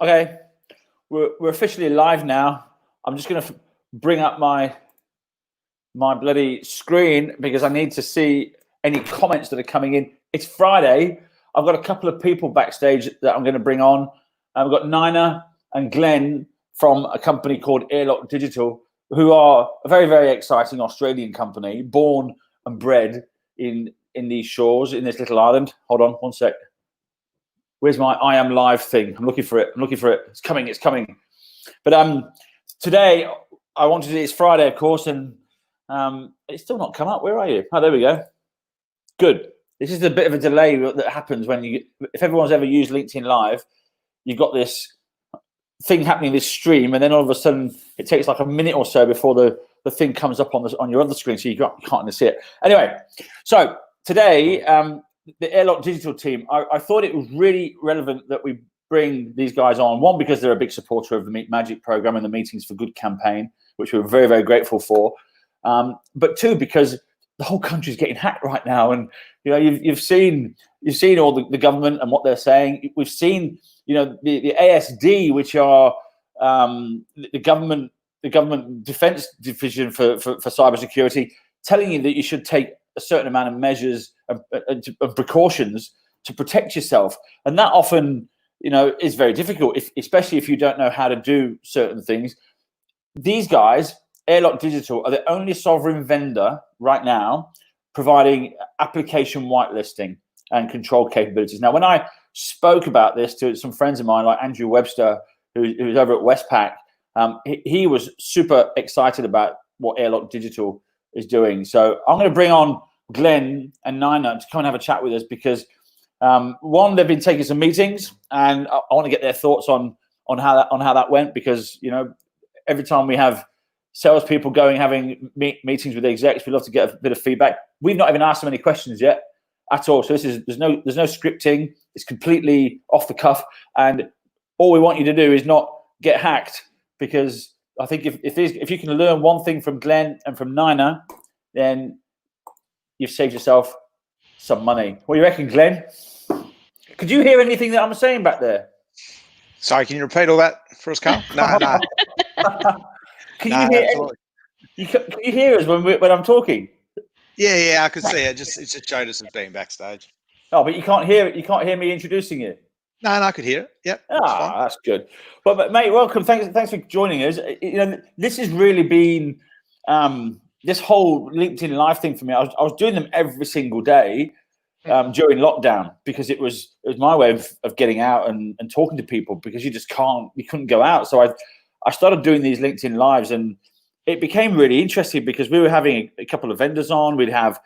Okay, we're officially live now. I'm just going to bring up my bloody screen because I need to see any comments that are coming in. It's Friday. I've got a couple of people backstage that I'm going to bring on. I've got Nina and Glenn from a company called Airlock Digital, who are a very, very exciting Australian company, born and bred in these shores, in this little island. Hold on one sec. Where's my I am live thing? I'm looking for it. It's coming. But today I wanted to. It's Friday, of course, and it's still not come up. Where are you? Oh, there we go. Good. This is a bit of a delay that happens when if everyone's ever used LinkedIn Live, you've got this thing happening, this stream, and then all of a sudden it takes like a minute or so before the thing comes up on your other screen, so you can't see it. Anyway, so today, the Airlock Digital team, I thought it was really relevant that we bring these guys on. One, because they're a big supporter of the Meet Magic program and the Meetings for Good campaign, which we're very, very grateful for. But two, because the whole country's getting hacked right now, and you've seen all the government and what they're saying. We've seen the ASD, which are the government defense division for cybersecurity, telling you that you should take a certain amount of measures and precautions to protect yourself, and that often is very difficult, especially if you don't know how to do certain things. These guys, Airlock Digital, are the only sovereign vendor right now providing application whitelisting and control capabilities. Now, when I spoke about this to some friends of mine, like Andrew Webster, who's over at Westpac, he was super excited about what Airlock Digital is doing. So I'm going to bring on Glenn and Nina to come and have a chat with us because one, they've been taking some meetings, and I want to get their thoughts on how that went, because every time we have salespeople having meetings with the execs, we love to get a bit of feedback. We've not even asked them any questions yet at all. So there's no scripting. It's completely off the cuff, and all we want you to do is not get hacked, because I think if you can learn one thing from Glenn and from Nina, then you've saved yourself some money. What do you reckon, Glenn? Could you hear anything that I'm saying back there? Sorry, can you repeat all that for us, Carl? No. Can you hear us when I'm talking? Yeah, I could see it. It just showed us as being backstage. Oh, but you can't hear it. You can't hear me introducing you. No, I could hear it. Yep. That's good. But mate, welcome. Thanks for joining us. This has really been this whole LinkedIn Live thing for me. I was doing them every single day during lockdown, because it was my way of getting out and talking to people, because you couldn't go out. So I started doing these LinkedIn Lives, and it became really interesting because we were having a couple of vendors on. We'd have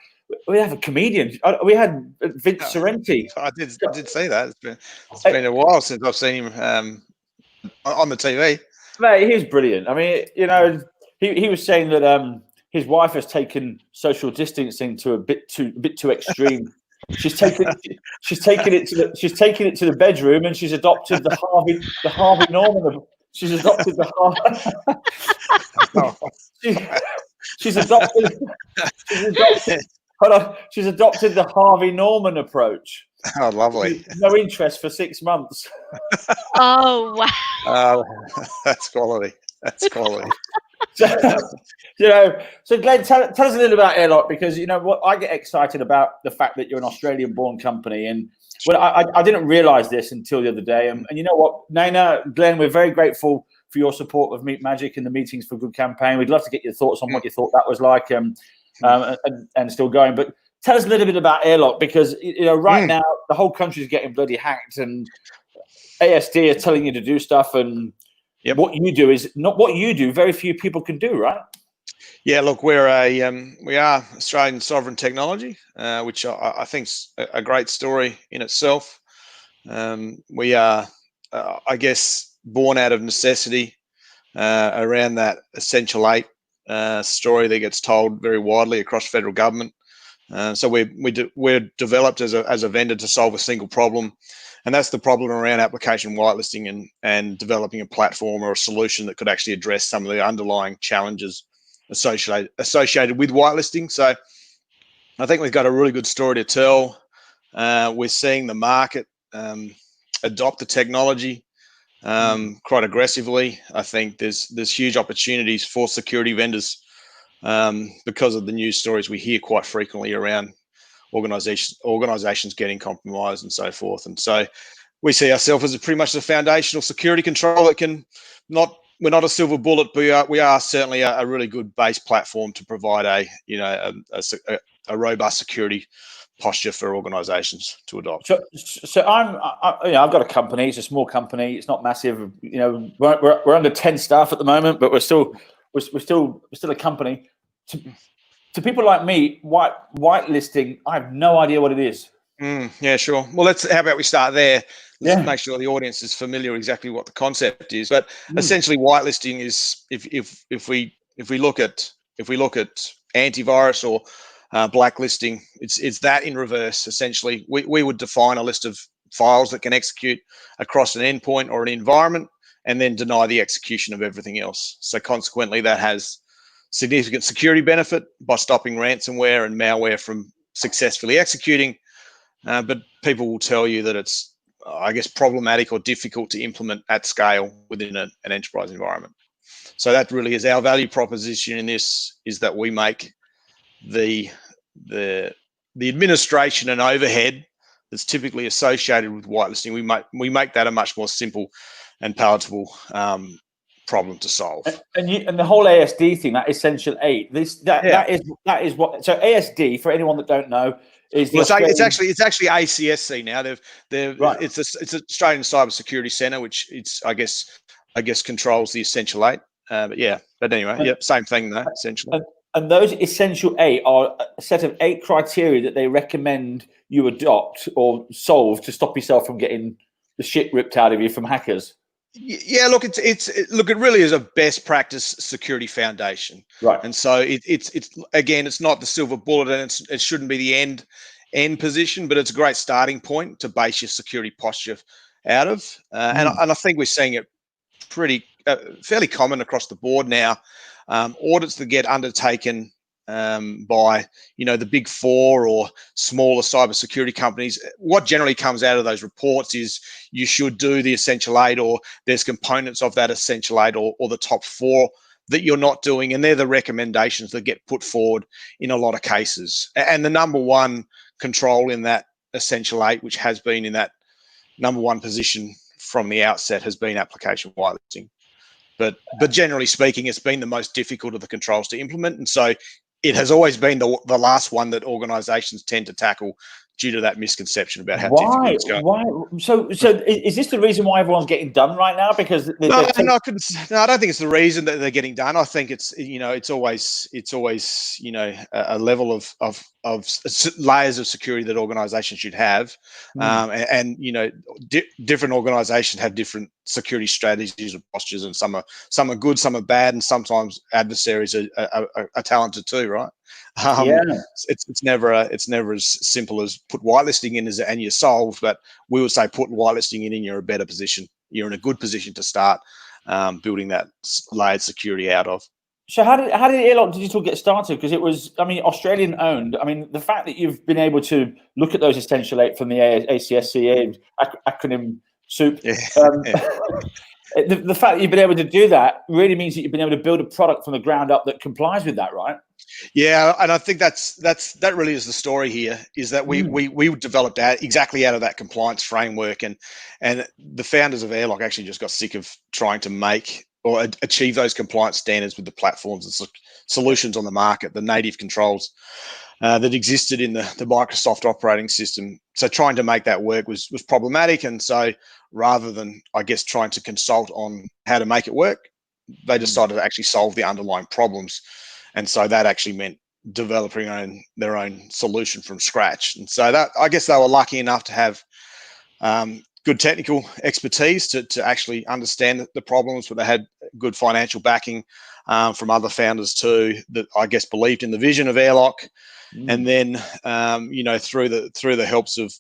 a comedian. We had Vince Sorrenti. I did see that. It's been a while since I've seen him on the TV. Mate, he was brilliant. I mean, he was saying that his wife has taken social distancing to a bit too extreme. She's taken it to the bedroom, and she's adopted the Harvey Norman. She's adopted the she's adopted hold on. She's adopted the Harvey Norman approach. Oh, lovely. No interest for 6 months. Oh, wow. That's quality. So Glenn, tell us a little about Airlock, because what I get excited about the fact that you're an Australian-born company, and I didn't realize this until the other day. And you know what, Nina, Glenn, we're very grateful for your support of Meet Magic and the Meetings for Good campaign. We'd love to get your thoughts on what you thought that was like, and still going. But tell us a little bit about Airlock, because right now the whole country is getting bloody hacked, and ASD are telling you to do stuff, and what you do is not what you do. Very few people can do, right? Yeah, look, we are Australian sovereign technology, which I think's a great story in itself. We are, I guess, born out of necessity around that Essential Eight story that gets told very widely across federal government. So we're developed as a vendor to solve a single problem, and that's the problem around application whitelisting and developing a platform or a solution that could actually address some of the underlying challenges associated with whitelisting. So I think we've got a really good story to tell. We're seeing the market adopt the technology. quite aggressively. I think there's huge opportunities for security vendors because of the news stories we hear quite frequently around organizations getting compromised and so forth. And so we see ourselves as pretty much the foundational security control that we're not a silver bullet, but we are certainly a really good base platform to provide a robust security posture for organizations to adopt. So I've got a company. It's a small company. It's not massive. We're under 10 staff at the moment, but we're still a company. To people like me, whitelisting, I have no idea what it is. Yeah, sure. Well, how about we start there? Let's make sure the audience is familiar exactly what the concept is. But essentially, whitelisting is if we look at antivirus or blacklisting, it's that in reverse. Essentially, we would define a list of files that can execute across an endpoint or an environment, and then deny the execution of everything else. So consequently, that has significant security benefit by stopping ransomware and malware from successfully executing. But people will tell you that it's, I guess, problematic or difficult to implement at scale within an enterprise environment. So that really is our value proposition in this, is that we make the administration and overhead that's typically associated with whitelisting, we make that a much more simple and palatable problem to solve. And the whole ASD thing, that Essential Eight, that is what. So ASD, for anyone that don't know, is it's actually ACSC now. It's Australian Cybersecurity Centre, which I guess controls the Essential Eight. But anyway, same thing though, essentially. And those Essential Eight are a set of 8 criteria that they recommend you adopt or solve to stop yourself from getting the shit ripped out of you from hackers. Yeah, look, it really is a best practice security foundation, right? And so it's not the silver bullet, and it shouldn't be the end position, but it's a great starting point to base your security posture out of. And I think we're seeing it fairly common across the board now. Audits that get undertaken by the big 4 or smaller cybersecurity companies, what generally comes out of those reports is you should do the Essential 8, or there's components of that Essential 8 or the top 4 that you're not doing, and they're the recommendations that get put forward in a lot of cases. And the number one control in that Essential 8, which has been in that number one position from the outset, has been application whitelisting. But generally speaking, it's been the most difficult of the controls to implement, and so it has always been the last one that organisations tend to tackle due to that misconception about how difficult it's going. Why? So is this the reason why everyone's getting done right now? Because I don't think it's the reason that they're getting done. I think it's always a level of layers of security that organisations should have, and different organisations have different security strategies and postures, and some are good, some are bad, and sometimes adversaries are talented too, right? It's never as simple as put whitelisting in and you're solved, but we would say put whitelisting in and you're a better position. You're in a good position to start building that layered security out of. So how did Airlock Digital get started? Because it was, Australian owned. The fact that you've been able to look at those Essential 8 from the ACSC acronym soup. The fact that you've been able to do that really means that you've been able to build a product from the ground up that complies with that, right? Yeah, and I think that really is the story here, is that we developed exactly out of that compliance framework, and the founders of Airlock actually just got sick of trying to make or achieve those compliance standards with the platforms and solutions on the market, the native controls that existed in the Microsoft operating system. So trying to make that work was problematic, and so rather than, I guess, trying to consult on how to make it work, they decided to actually solve the underlying problems. And so that actually meant developing their own solution from scratch. And so that, I guess, they were lucky enough to have good technical expertise to actually understand the problems, but they had good financial backing from other founders too, that I guess believed in the vision of Airlock. And then through the helps of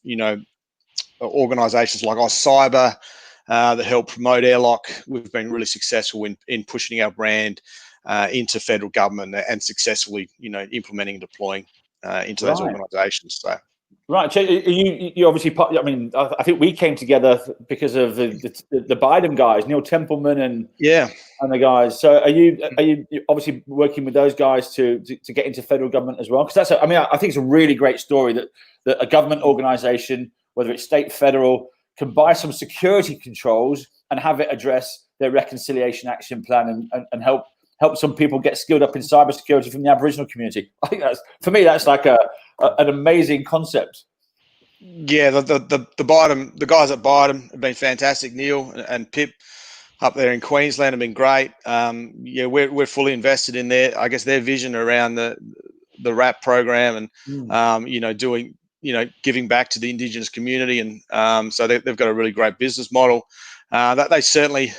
organisations like Cyber that help promote Airlock, we've been really successful in pushing our brand into federal government and successfully implementing and deploying into those organisations. So Right. So you obviously. I mean, I think we came together because of the Biden guys, Neil Templeman and the guys. So are you obviously working with those guys to get into federal government as well? Because I think it's a really great story that a government organization, whether it's state, federal, can buy some security controls and have it address their reconciliation action plan and help some people get skilled up in cybersecurity from the Aboriginal community. I think that's like an amazing concept. Yeah, the guys at Biden have been fantastic. Neil and Pip up there in Queensland have been great. Yeah, we're fully invested in their vision around the RAP program and giving back to the Indigenous community, and so they've got a really great business model. That they certainly,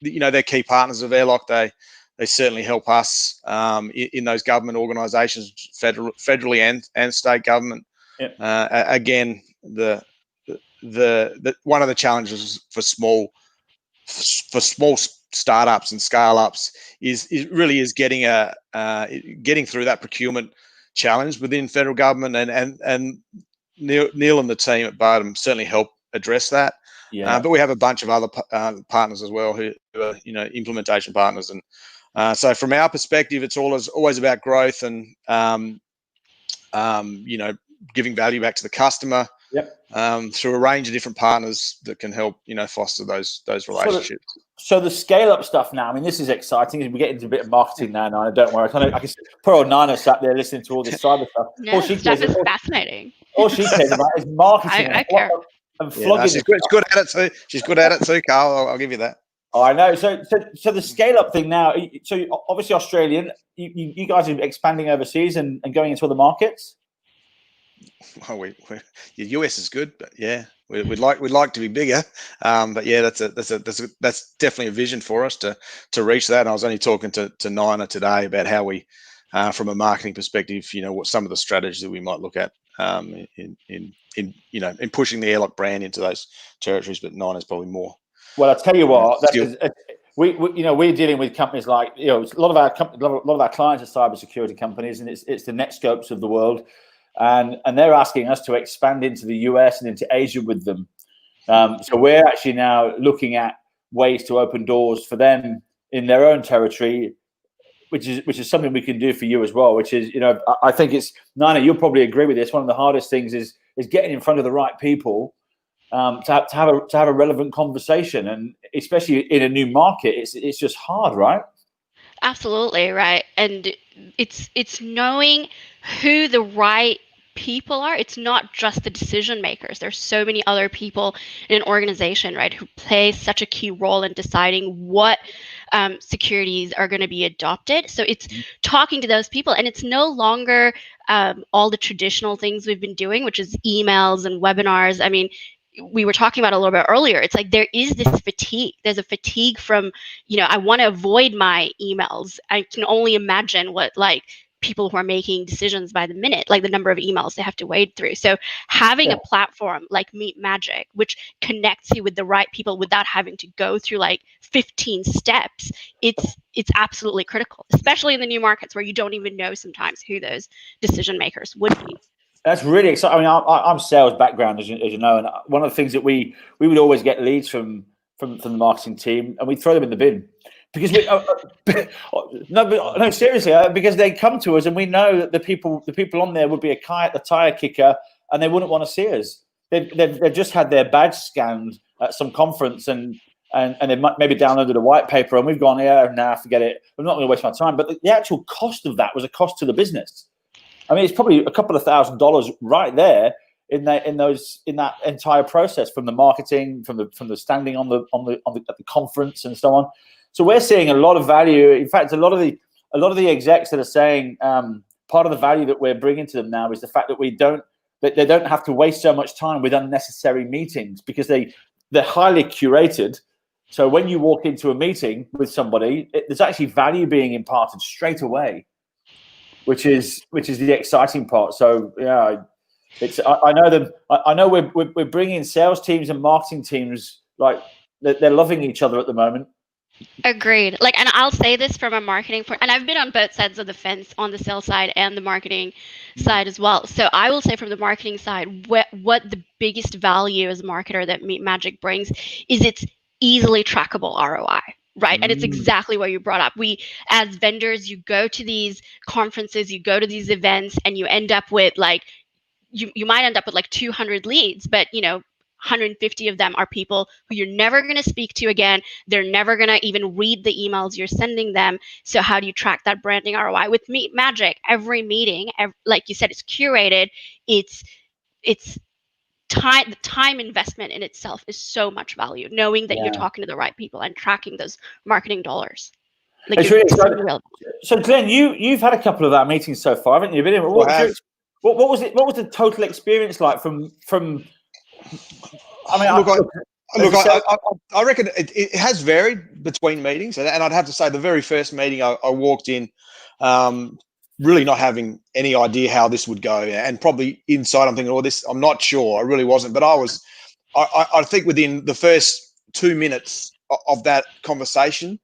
they're key partners of Airlock. They certainly help us in those government organisations, federally and state government. Yep. Again, the one of the challenges for small startups and scale ups is getting through that procurement challenge within federal government, and Neil and the team at Bardham certainly help address that. Yeah. But we have a bunch of other partners as well who are implementation partners, and so from our perspective, it's always about growth and giving value back to the customer. Yep. Through a range of different partners that can help foster those relationships. So the scale up stuff now, I mean, this is exciting. We get into a bit of marketing now. Nina, don't worry. I can poor old Nina sat there listening to all this cyber stuff. No, stuff is fascinating. All she cares about is marketing. I care. And flogging. She's good at it too. She's good at it too, Carl. I'll give you that. Oh, I know. So the scale up thing now. So obviously Australian. You guys are expanding overseas and going into other markets. Well, the US is good, but yeah, we'd like to be bigger. But yeah, that's definitely a vision for us to reach that. And I was only talking to Nina today about how we, from a marketing perspective, what some of the strategies that we might look at in pushing the Airlock brand into those territories. But Nina's probably more. Well, I'll tell you what. We're dealing with companies like a lot of our clients are cybersecurity companies, and it's the Netscopes of the world. And they're asking us to expand into the US and into Asia with them. So we're actually now looking at ways to open doors for them in their own territory, which is something we can do for you as well. Which is, I think it's, Nina, you'll probably agree with this. One of the hardest things is getting in front of the right people to have a relevant conversation, and especially in a new market, it's just hard, right? Absolutely right, and it's knowing who the right people are. It's not just the decision makers. There's so many other people in an organization, right, who play such a key role in deciding what securities are going to be adopted. So it's talking to those people, and it's no longer all the traditional things we've been doing, which is emails and webinars. I mean, we were talking about a little bit earlier. It's like there is this fatigue. There's a fatigue from, I want to avoid my emails. I can only imagine what people who are making decisions by the minute, like the number of emails they have to wade through. So having a platform like Meet Magic, which connects you with the right people without having to go through 15 steps, it's absolutely critical, especially in the new markets where you don't even know sometimes who those decision makers would be. That's really exciting. I mean, I'm sales background, as you know, and one of the things that we would always get leads from the marketing team, and we throw them in the bin because no, seriously, because they come to us and we know that the people on there would be a tire kicker, and they wouldn't want to see us. They've just had their badge scanned at some conference and they might maybe downloaded a white paper, and we've gone, forget it. I'm not going to waste my time. But the actual cost of that was a cost to the business. I mean, it's probably a couple of $1,000s right there in that entire process, from the marketing, from the standing at the conference and so on. So we're seeing a lot of value. In fact, a lot of the execs that are saying part of the value that we're bringing to them now is the fact that they don't have to waste so much time with unnecessary meetings, because they're highly curated. So when you walk into a meeting with somebody, there's actually value being imparted straight away, which is the exciting part. So yeah, I know them. I know we're bringing sales teams and marketing teams, like they're loving each other at the moment. Agreed. Like, and I'll say this from a marketing point, and I've been on both sides of the fence, on the sales side and the marketing side as well. So I will say from the marketing side, what the biggest value as a marketer that Meet Magic brings is it's easily trackable ROI. Right. And it's exactly what you brought up. We, as vendors, you go to these conferences, you go to these events, and you end up with like, you might end up with like 200 leads, but 150 of them are people who you're never going to speak to again. They're never going to even read the emails you're sending them. So how do you track that branding ROI? With Meet Magic, every meeting, like you said, it's curated. It's time. The time investment in itself is so much value, knowing that you're talking to the right people and tracking those marketing dollars. Like, It's really exciting. So Glenn, you've had a couple of our meetings so far, haven't you? What was it? What was the total experience like from? I mean, I reckon it has varied between meetings, and I'd have to say the very first meeting I walked in, really not having any idea how this would go, and probably inside I'm thinking, this I'm not sure. I really wasn't, but I think within the first 2 minutes of that conversation,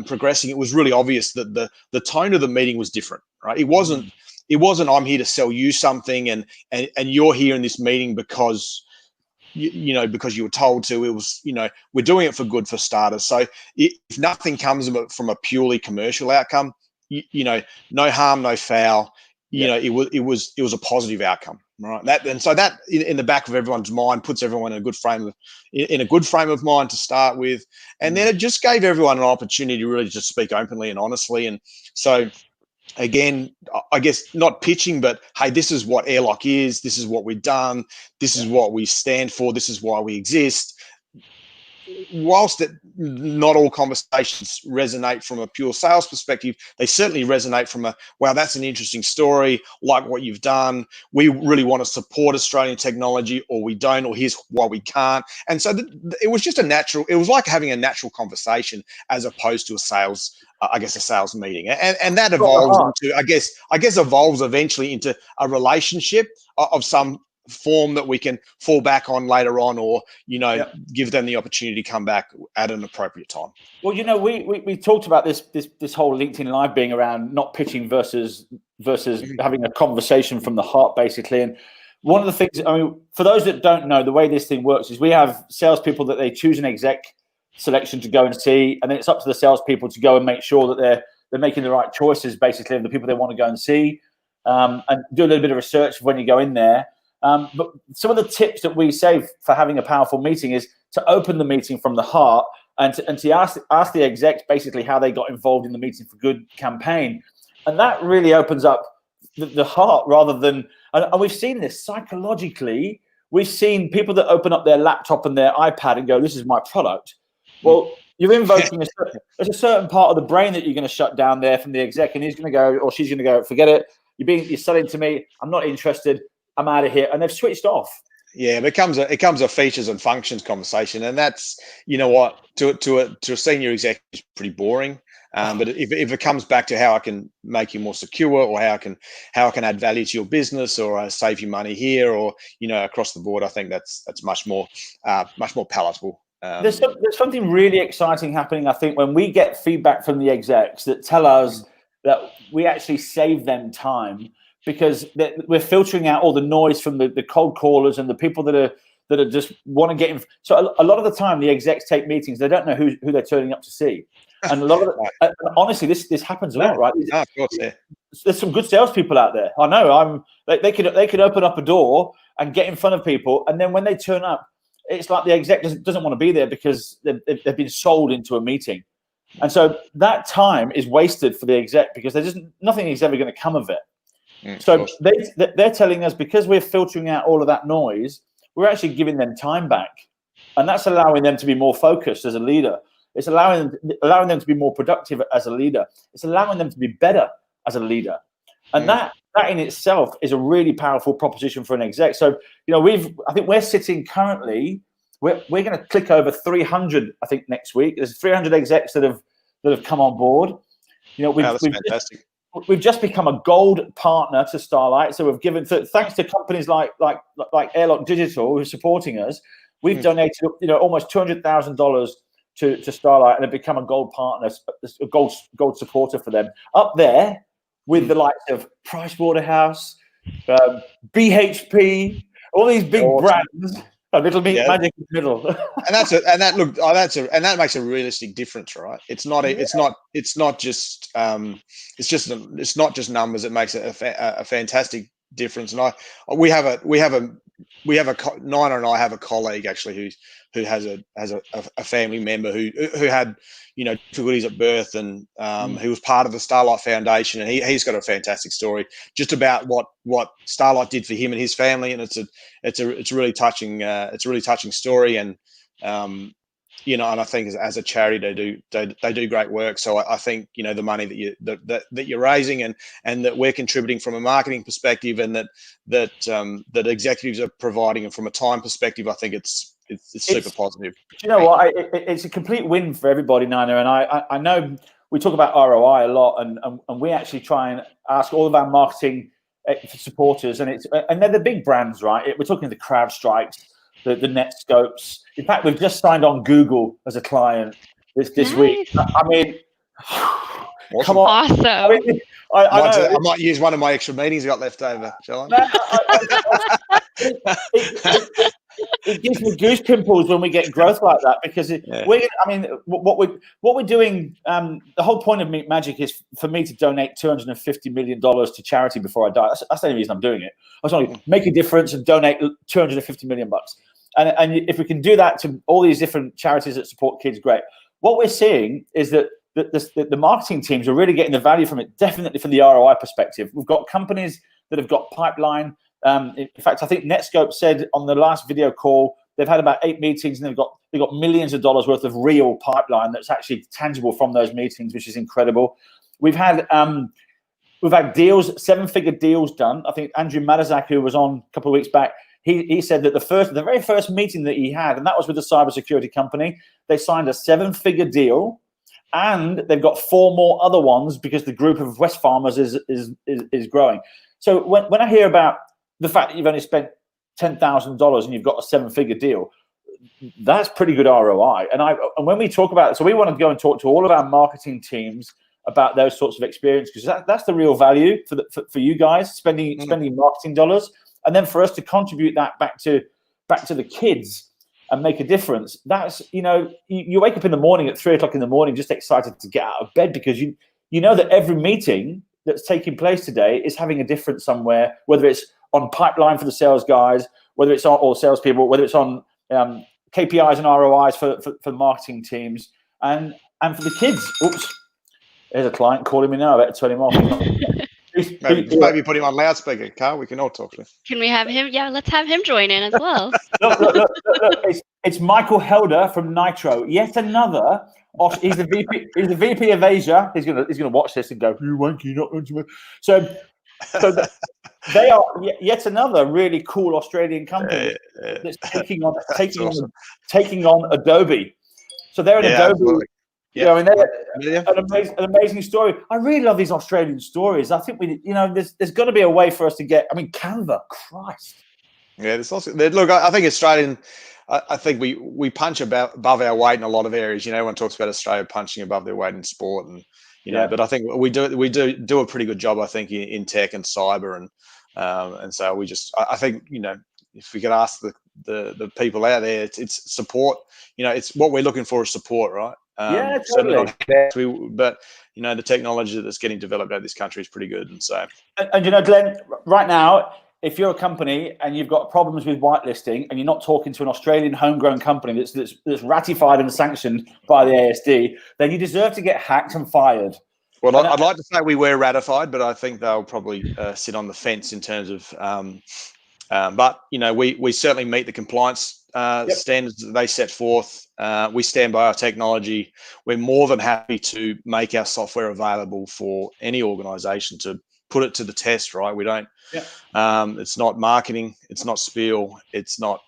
progressing, it was really obvious that the tone of the meeting was different. Right? It wasn't I'm here to sell you something, and you're here in this meeting because because you were told to. It was, we're doing it for good, for starters. So if nothing comes of it from a purely commercial outcome, no harm, no foul. It was a positive outcome, right? So that in the back of everyone's mind puts everyone in a good frame of mind to start with, and then it just gave everyone an opportunity to really just speak openly and honestly. And so, again, I guess not pitching, but hey, this is what Airlock is. This is what we've done. This is what we stand for. This is why we exist. Whilst not all conversations resonate from a pure sales perspective, they certainly resonate from wow, that's an interesting story, like what you've done. We really want to support Australian technology, or we don't, or here's why we can't. And so it was just it was like having a natural conversation as opposed to a sales meeting. And that evolves into, I guess evolves eventually into a relationship of some form that we can fall back on later on, or give them the opportunity to come back at an appropriate time. Well, we talked about this whole LinkedIn Live being around not pitching versus having a conversation from the heart, basically. And one of the things, I mean, for those that don't know, the way this thing works is we have salespeople that they choose an exec selection to go and see, and then it's up to the salespeople to go and make sure that they're making the right choices, basically, of the people they want to go and see, and do a little bit of research when you go in there. But some of the tips that we say for having a powerful meeting is to open the meeting from the heart and to ask the execs basically how they got involved in the meeting for good campaign. And that really opens up the heart rather than, and we've seen this psychologically, we've seen people that open up their laptop and their iPad and go, this is my product. Well, you're invoking there's a certain part of the brain that you're going to shut down there from the exec, and he's going to go, or she's going to go, forget it. You're selling to me. I'm not interested. I'm out of here, and they've switched off. Yeah, it becomes a features and functions conversation, and that's to a senior exec is pretty boring. But if it comes back to how I can make you more secure, or how I can add value to your business, or save you money here, or across the board, I think that's much more palatable. There's something really exciting happening, I think, when we get feedback from the execs that tell us that we actually save them time, because we're filtering out all the noise from the cold callers and the people that are just want to get in. So a lot of the time, the execs take meetings. They don't know who they're turning up to see, and a lot of honestly, this happens a lot, right? No, of course, yeah. There's some good salespeople out there. I know. They could open up a door and get in front of people, and then when they turn up, it's like the exec doesn't want to be there because they've been sold into a meeting, and so that time is wasted for the exec because nothing is ever going to come of it. So they're telling us, because we're filtering out all of that noise, we're actually giving them time back, and that's allowing them to be more focused as a leader. It's allowing them to be more productive as a leader. It's allowing them to be better as a leader, and that in itself is a really powerful proposition for an exec. So I think we're sitting currently. We're going to click over 300. I think next week there's 300 execs that have come on board. That's fantastic. We've just become a gold partner to Starlight. So we've given, thanks to companies like Airlock Digital who are supporting us, we've donated almost $200,000 to Starlight and have become a gold partner, a gold supporter for them. Up there with the likes of Pricewaterhouse, BHP, all these big brands. A little magic in the middle. and that makes a realistic difference, right? It's not just numbers. It makes a fantastic difference. And Nina and I have a colleague actually who has a family member who had difficulties at birth, and he was part of the Starlight Foundation, and he's got a fantastic story just about what Starlight did for him and his family, and it's a really touching story, and and I think as a charity they do great work. So I think the money that you're raising and that we're contributing from a marketing perspective, and that executives are providing, and from a time perspective, I think it's super positive. Do you know what? It's a complete win for everybody, Nina. And I know we talk about ROI a lot, and we actually try and ask all of our marketing supporters, and they're the big brands, right? We're talking the CrowdStrikes, the Netscopes. In fact, we've just signed on Google as a client this week. I mean, awesome. Come on. Awesome. I mean, I might use one of my extra meetings I got left over, shall I? It gives me goose pimples when we get growth like that, because what we're doing. The whole point of Meet Magic is for me to donate $250 million to charity before I die. That's the only reason I'm doing it. I just want to make a difference and donate $250 million. And if we can do that to all these different charities that support kids, great. What we're seeing is that the marketing teams are really getting the value from it, definitely from the ROI perspective. We've got companies that have got pipeline. In fact, I think Netscope said on the last video call they've had about 8 meetings, and they've got millions of dollars worth of real pipeline that's actually tangible from those meetings, which is incredible. We've had deals, 7-figure deals done. I think Andrew Matazak, who was on a couple of weeks back, he said that the very first meeting that he had, and that was with a cybersecurity company, they signed a 7-figure deal, and they've got 4 more other ones because the group of West Farmers is growing. So when I hear about the fact that you've only spent $10,000 and you've got a 7-figure deal, that's pretty good ROI. And when we talk about it, so we want to go and talk to all of our marketing teams about those sorts of experience, because that's the real value for you guys, spending marketing dollars, and then for us to contribute that back to the kids and make a difference. That's you wake up in the morning at 3 o'clock in the morning just excited to get out of bed, because you know that every meeting that's taking place today is having a difference somewhere, whether it's on pipeline for the sales guys, whether it's on all salespeople, whether it's on KPIs and ROIs for marketing teams, and for the kids. Oops, there's a client calling me now. I better turn him off. Maybe put him on loudspeaker, Carl. We can all talk to him. Can we have him? Yeah, let's have him join in as well. Look, it's Michael Helder from Nitro. Yet another. He's the VP. He's the VP of Asia. He's gonna watch this and go, "You wanky, not into me." So they are yet another really cool Australian company that's taking on Adobe. So they're an Adobe. Absolutely. They're an amazing story. I really love these Australian stories. I think there's got to be a way for us to get. I mean, Canva, Christ. Yeah, there's also look. I think Australian. I think we punch above our weight in a lot of areas. Everyone talks about Australia punching above their weight in sport, and but I think we do a pretty good job. I think in tech and cyber, and so I think if we could ask the people out there, it's support. It's what we're looking for is support, right? Totally. But the technology that's getting developed out of this country is pretty good, and so. And Glenn, right now, if you're a company and you've got problems with whitelisting, and you're not talking to an Australian homegrown company that's ratified and sanctioned by the ASD, then you deserve to get hacked and fired. Well, I'd like to say we were ratified, but I think they'll probably sit on the fence in terms of. But we certainly meet the compliance standards that they set forth. We stand by our technology. We're more than happy to make our software available for any organisation to put it to the test. Right? We don't. It's not marketing. It's not spiel. It's not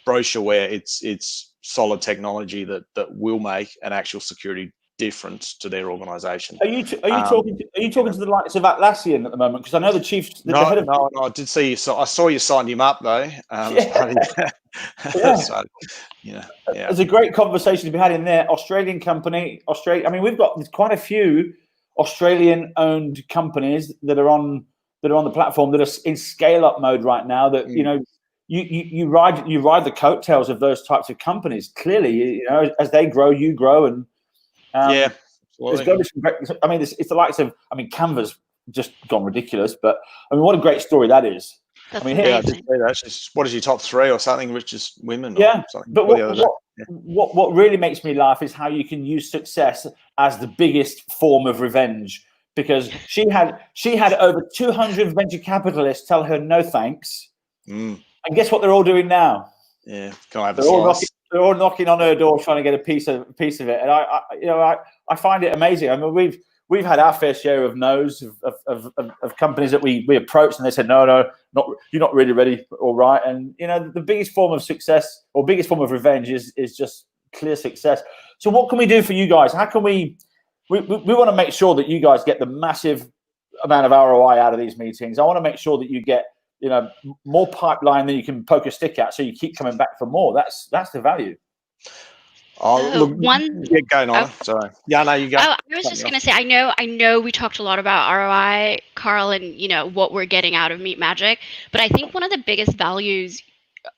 brochureware. It's solid technology that will make an actual security difference to their organisation. Are you talking to the likes of Atlassian at the moment? Because I know the chief, the head of. No, I did see you. So I saw you signed him up though. As part of Yeah. So, yeah. There's a great conversation to be had in there. Australian company, Australia. I mean, there's quite a few Australian-owned companies that are on the platform that are in scale-up mode right now. That you ride the coattails of those types of companies. Clearly, as they grow, you grow, and yeah. there's got to be some great. I mean, it's the likes of. I mean, Canva's just gone ridiculous, but I mean, what a great story that is. That's I mean, I did say that. What is your top 3 or something, which is women? Yeah, or something but the other day. what really makes me laugh is how you can use success as the biggest form of revenge. Because she had over 200 venture capitalists tell her no thanks, and guess what they're all doing now? Yeah, can I have they're all knocking on her door trying to get a piece of it, and I find it amazing. I mean, we've had our fair share of no's of companies that we approached, and they said no, you're not really ready, all right. And the biggest form of success or biggest form of revenge is just clear success. So what can we do for you guys? How can we want to make sure that you guys get the massive amount of ROI out of these meetings? I want to make sure that you get more pipeline than you can poke a stick at, so you keep coming back for more. That's the value. Get going on. Sorry. Yeah, no, you go. I was just going to say, I know we talked a lot about ROI, Carl, and what we're getting out of Meet Magic, but I think one of the biggest values,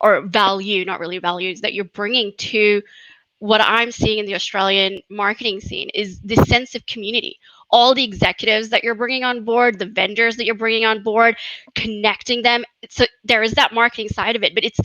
or value, not really values, that you're bringing to what I'm seeing in the Australian marketing scene is this sense of community. All the executives that you're bringing on board, the vendors that you're bringing on board, connecting them. So there is that marketing side of it, but it's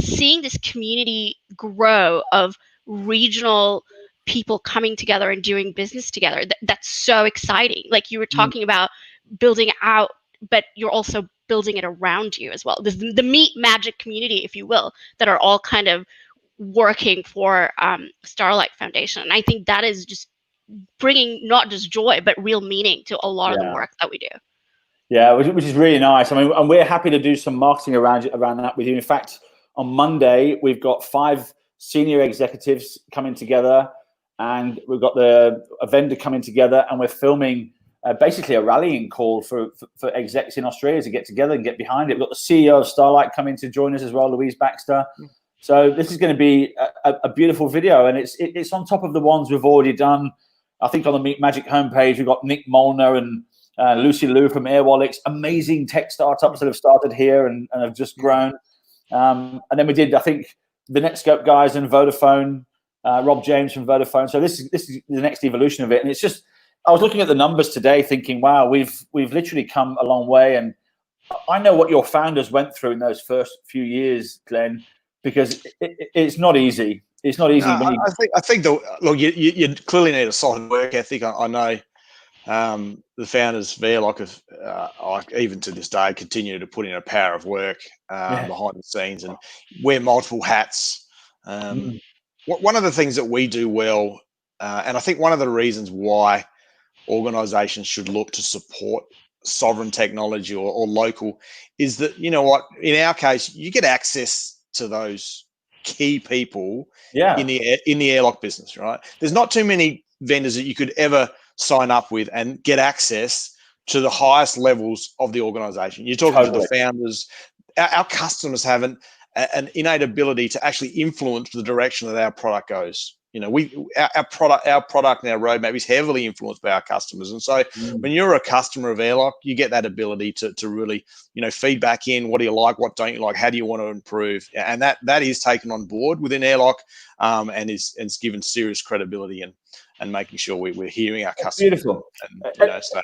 seeing this community grow of regional people coming together and doing business together. That's so exciting. Like you were talking about building out, but you're also building it around you as well. The Meet Magic community, if you will, that are all kind of working for Starlight Foundation. And I think that is just bringing not just joy, but real meaning to a lot of the work that we do. Yeah, which is really nice. I mean, and we're happy to do some marketing around that with you. In fact, on Monday, we've got 5 senior executives coming together, and we've got a vendor coming together, and we're filming basically a rallying call for execs in Australia to get together and get behind it. We've got the CEO of Starlight coming to join us as well, Louise Baxter. So this is going to be a beautiful video, and it's on top of the ones we've already done. I think on the Meet Magic homepage, we've got Nick Molnar and Lucy Liu from Airwallex, amazing tech startups that have started here and have just grown. And then we did, I think, the Netscope guys and Vodafone, Rob James from Vodafone. So this is the next evolution of it. And it's just, I was looking at the numbers today thinking, wow, we've literally come a long way. And I know what your founders went through in those first few years, Glenn, because it's not easy. It's not easy. No, I think look, you clearly need a solid work ethic. I know the founders of Airlock have, even to this day, continue to put in a power of work behind the scenes and wear multiple hats. One of the things that we do well, and I think one of the reasons why organizations should look to support sovereign technology or local is that, in our case, you get access to those key people in the Airlock business, right? There's not too many vendors that you could ever sign up with and get access to the highest levels of the organization. You're talking to the founders. Our customers have an innate ability to actually influence the direction that our product goes. Our product and our roadmap is heavily influenced by our customers. And so when you're a customer of Airlock, you get that ability to really, feed back in, what do you like, what don't you like, how do you want to improve? And that is taken on board within Airlock and is given serious credibility and making sure we're hearing our customers. Beautiful. And, so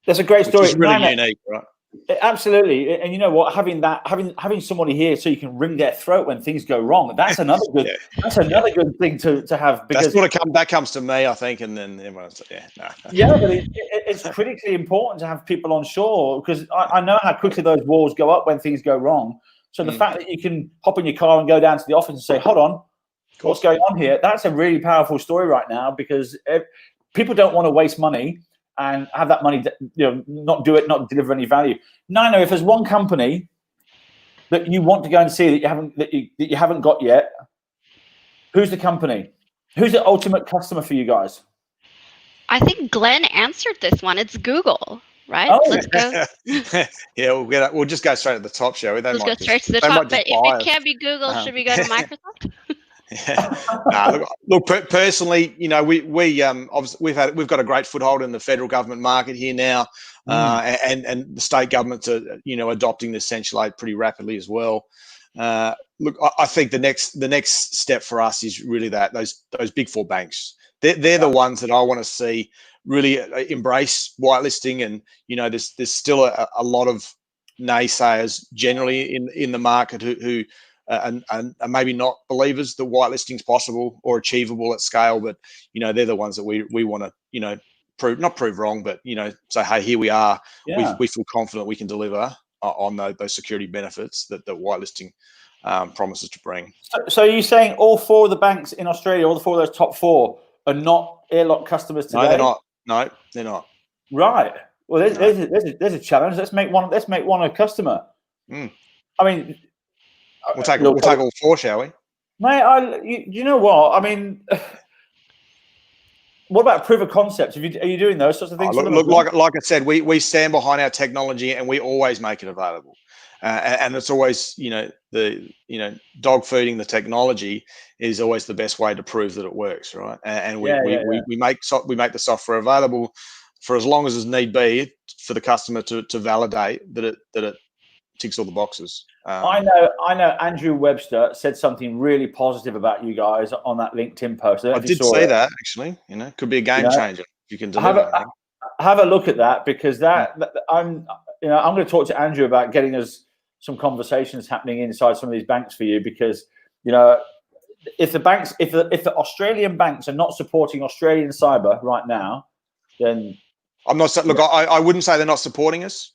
that's a great story. It's really unique, right? Absolutely. And you know what, having somebody here so you can wring their throat when things go wrong, that's another good good thing to have, because that comes to me, I think, and then everyone's but it's critically important to have people on shore, because I know how quickly those walls go up when things go wrong. So the fact that you can hop in your car and go down to the office and say, hold on, what's going on here? That's a really powerful story right now, because people don't want to waste money and have that money, not deliver any value. Nina, if there's one company that you want to go and see that you haven't got yet, who's the company? Who's the ultimate customer for you guys? I think Glenn answered this one. It's Google, right? Oh. Let's go. Yeah, we'll just go straight to the top, shall we? Let's go straight to the top. But if it can't be Google, should we go to Microsoft? Yeah. Look. Personally, obviously we've got a great foothold in the federal government market here now, and the state governments are adopting the Essential Eight pretty rapidly as well. Look, I think the next step for us is really those big four banks. They're the ones that I want to see really embrace whitelisting, and there's still a lot of naysayers generally in the market who and maybe not believers that whitelisting is possible or achievable at scale, but they're the ones that we want to not prove wrong, but say, hey, here we are. Yeah. We feel confident we can deliver on those security benefits that whitelisting promises to bring. So you're saying all four of the banks in Australia, all the four of those top four, are not Airlock customers today? No, they're not. No, they're not. Right. Well, there's a challenge. Let's make one a customer. I mean, we'll take all four, shall we? Mate, you know what? I mean, what about proof of concept? Are you doing those sorts of things? Look, like I said, we stand behind our technology and we always make it available. And it's always, dog feeding the technology is always the best way to prove that it works, right? And we make the software available for as long as is need be for the customer to validate that it ticks all the boxes. I know. Andrew Webster said something really positive about you guys on that LinkedIn post. I did see that actually. Could be a game changer. You can deliver. Have a look at that, because I'm going to talk to Andrew about getting us some conversations happening inside some of these banks for you, because if the Australian banks are not supporting Australian cyber right now, then I'm not. Look, I wouldn't say they're not supporting us.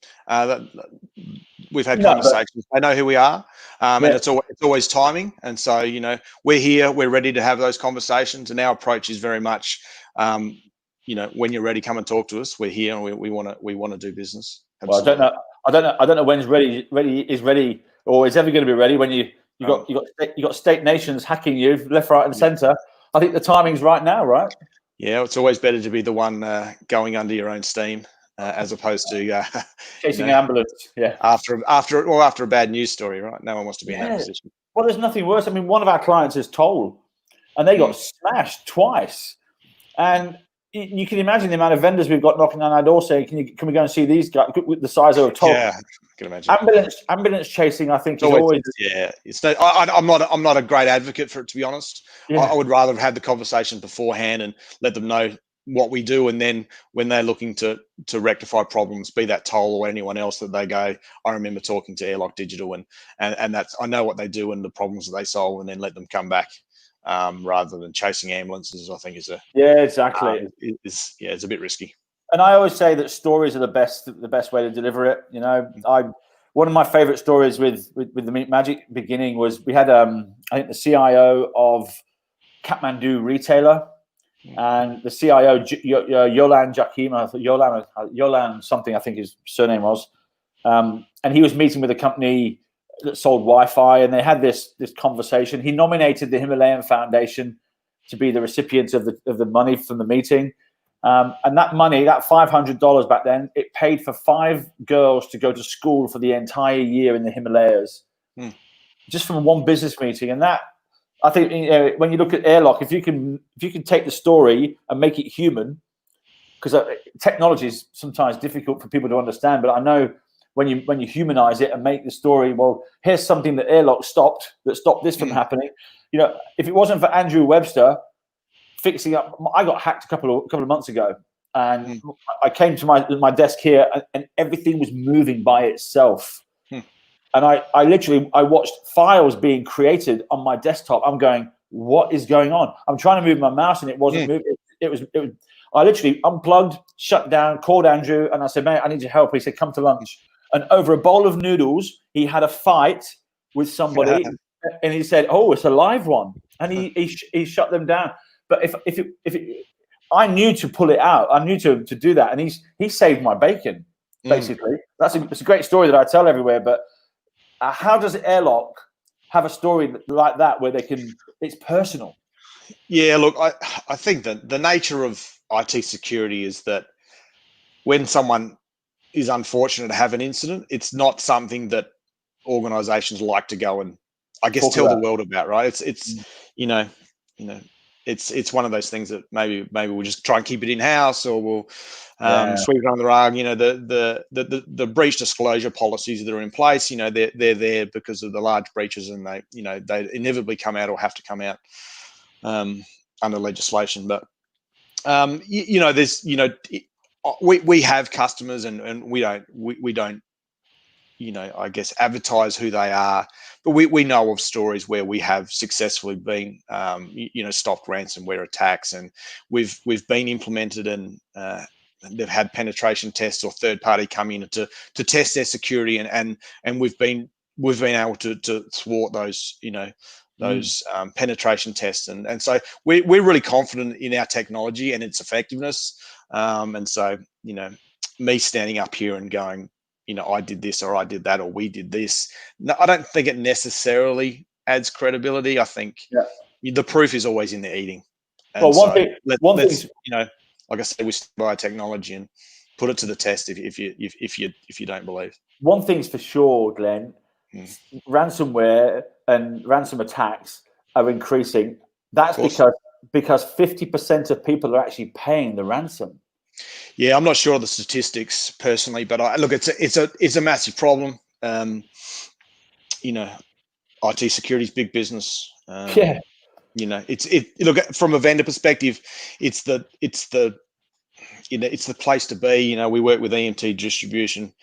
We've had conversations. They know who we are, and it's always timing. And so we're here. We're ready to have those conversations. And our approach is very much, when you're ready, come and talk to us. We're here, and we want to do business. Absolutely. Well, I don't know when's ready or is ever going to be ready when you got state nations hacking you left, right, and centre. I think the timing's right now, right? Yeah, it's always better to be the one going under your own steam as opposed to chasing an ambulance. Yeah, after a bad news story, right? No one wants to be in that position. Well, there's nothing worse. I mean, one of our clients is Toll, and they got smashed twice, and you can imagine the amount of vendors we've got knocking on our door saying, "Can we go and see these guys with the size of a Toll?" Yeah, I can imagine. Ambulance chasing, I think, is always. Yeah, I'm not a great advocate for it, to be honest. Yeah. I would rather have the conversation beforehand and let them know what we do, and then when they're looking to rectify problems, be that Toll or anyone else, that they go, I remember talking to Airlock Digital, and that's, I know what they do and the problems that they solve, and then let them come back. Rather than chasing ambulances, I think is exactly. It's a bit risky. And I always say that stories are the best way to deliver it. One of my favorite stories with the Meat Magic beginning was we had I think the CIO of Kathmandu retailer, and the CIO Yolan Jakim, Yolan something, I think his surname was, and he was meeting with a company that sold Wi-Fi, and they had this conversation. He nominated the Himalayan Foundation to be the recipients of the money from the meeting, and that money, that $500 back then, it paid for 5 girls to go to school for the entire year in the Himalayas, just from one business meeting. And that, I think, when you look at Airlock, if you can take the story and make it human, because technology is sometimes difficult for people to understand, but I know. When you humanize it and make the story, well, here's something that Airlock stopped this from happening. If it wasn't for Andrew Webster fixing up, I got hacked a couple of months ago, and I came to my desk here, and everything was moving by itself. And I literally watched files being created on my desktop. I'm going, what is going on? I'm trying to move my mouse, and it wasn't moving. It was. I literally unplugged, shut down, called Andrew, and I said, mate, I need your help. He said, come to lunch. And over a bowl of noodles, he had a fight with somebody, and he said, "Oh, it's a live one," and he shut them down. But I knew to pull it out, I knew to do that, and he saved my bacon. Basically, it's a great story that I tell everywhere. But how does Airlock have a story like that where it's personal? Yeah, look, I think that the nature of IT security is that when someone is unfortunate to have an incident, it's not something that organizations like to go and, I guess, Talk tell the about. world about, right? It's Mm. you know, you know, it's one of those things that maybe we'll just try and keep it in house, or we'll Yeah, sweep it under the rug. The breach disclosure policies that are in place, they're there because of the large breaches, and they inevitably come out or have to come out under legislation. But there's we have customers, and we don't I guess advertise who they are, but we know of stories where we have successfully been stopped ransomware attacks, and we've been implemented, and they've had penetration tests or third party come in to test their security, and we've been able to thwart those penetration tests, and so we're really confident in our technology and its effectiveness, and so me standing up here and going, I did this, or I did that, or we did this. No, I don't think it necessarily adds credibility. I think yeah. the proof is always in the eating. Well, And one so thing, one thing, let's, like I said, we stand by technology and put it to the test if you don't believe. one thing's for sure, Glenn. Mm. Ransomware and ransom attacks are increasing. That's because 50% of people are actually paying the ransom. Yeah, I'm not sure of the statistics personally, but look, it's a massive problem. IT security is big business. Yeah. Look, from a vendor perspective, it's the place to be. We work with EMT distribution,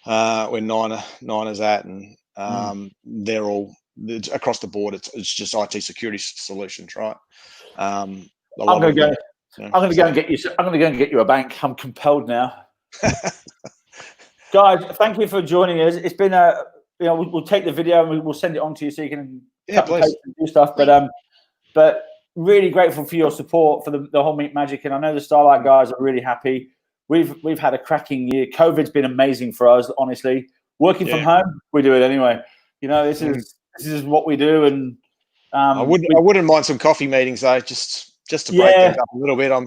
where Niner's at, and they're all across the board. It's just IT security solutions, right? I'm going to go. I'm going to go and get you. I'm going to go and get you a bank. I'm compelled now. Guys, thank you for joining us. It's been we'll take the video and we'll send it on to you so you can cut and paste and do stuff. But really grateful for your support for the whole Meat Magic, and I know the Starlight guys are really happy. We've had a cracking year. COVID's been amazing for us, honestly. Working from home, we do it anyway. This is what we do, and I wouldn't mind some coffee meetings though, just to break things up a little bit. I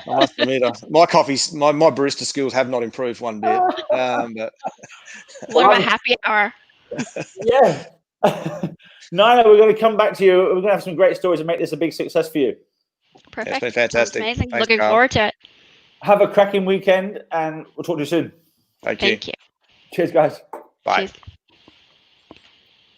must admit, my barista skills have not improved one bit. But what about happy hour? Yeah. Nina, we're going to come back to you. We're going to have some great stories and make this a big success for you. Perfect. It's been fantastic. Amazing. Thanks, Looking Carl. forward to it. Have a cracking weekend, and we'll talk to you soon. Thank you. Thank you. Cheers, guys. Bye. Cheers.